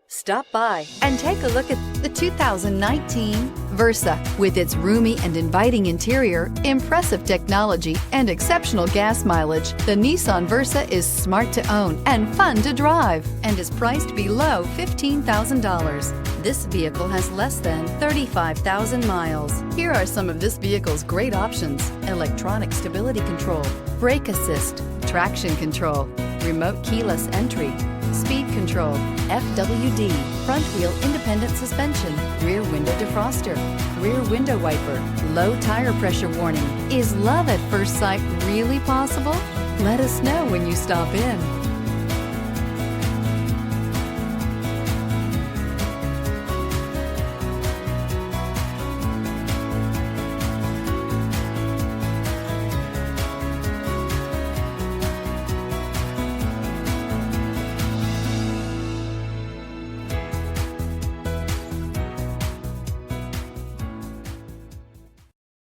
Stop by and take a look at the 2019 Versa. With its roomy and inviting interior, impressive technology, and exceptional gas mileage, the Nissan Versa is smart to own and fun to drive and is priced below $15,000. This vehicle has less than 35,000 miles. Here are some of this vehicle's great options: electronic stability control, brake assist, traction control, remote keyless entry, speed control, FWD, front wheel independent suspension, rear window defroster, rear window wiper, low tire pressure warning. Is love at first sight really possible? Let us know when you stop in.